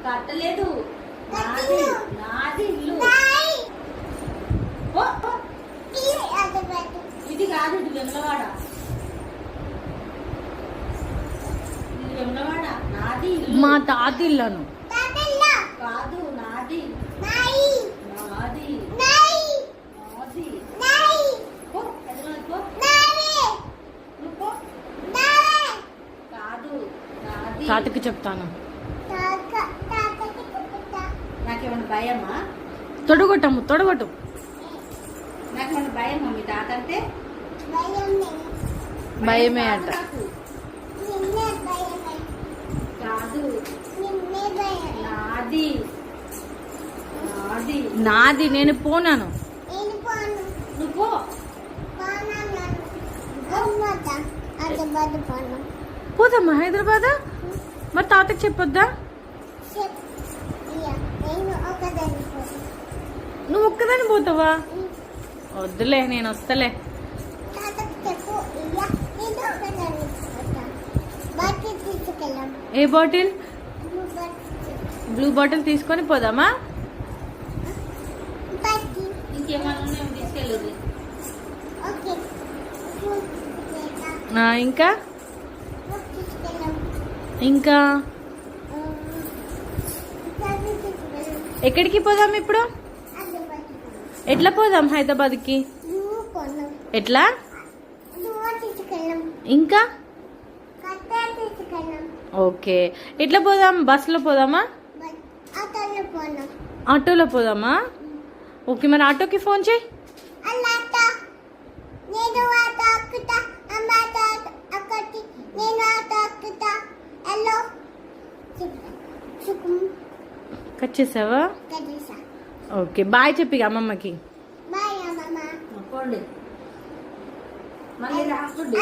కట్టలేదు, నాది ఇల్లు. ఇది కాదు, ఇది వెమ్లవాడ. ఇది వెమ్లవాడ, నాది ఇల్లు. మా తాత ఇల్లను కాదు, నాది నాది నాది. పో, ఎదురు పో. నువ్వు పో. కాదు, నాది. తాతకి చెప్తాను. నాకేమన్నా భయమా? తొడగొట్టము, తొడగొట్టు. నాకేమన్నా భయమా మీ తాత అంటే? భయమే అట. నాకు కాదు, నాది నాది. నాది, నేను పోనాను. నువ్వు పో. పోదమ్మా హైదరాబాద్. మరి తాతకి చెప్పొద్దా? నువ్వు ఒక్కదాన్ని పోతావా? వద్దులే, నేను వస్తలే. ఏ బాటిల్? బ్లూ బాటిల్ తీసుకొని పోదామా? ఇంకేమన్నా ఉన్నాయో తీసుకెళ్ళదు. ఇంకా ఇంకా ఎక్కడికి పోదాం ఇప్పుడు? ఎట్లా పోదాం హైదరాబాద్కి? ఎట్లా? ఇంకా ఓకే, ఎట్లా పోదాం? బస్సులో పోదామా? ఆటోలో పోదామా? ఓకే, మరి ఆటోకి ఫోన్ చేయి. కట్ చేసావా? ఓకే, బాయ్ చెప్పి అమ్మమ్మకి. పోండి. మళ్ళీ రాకుండా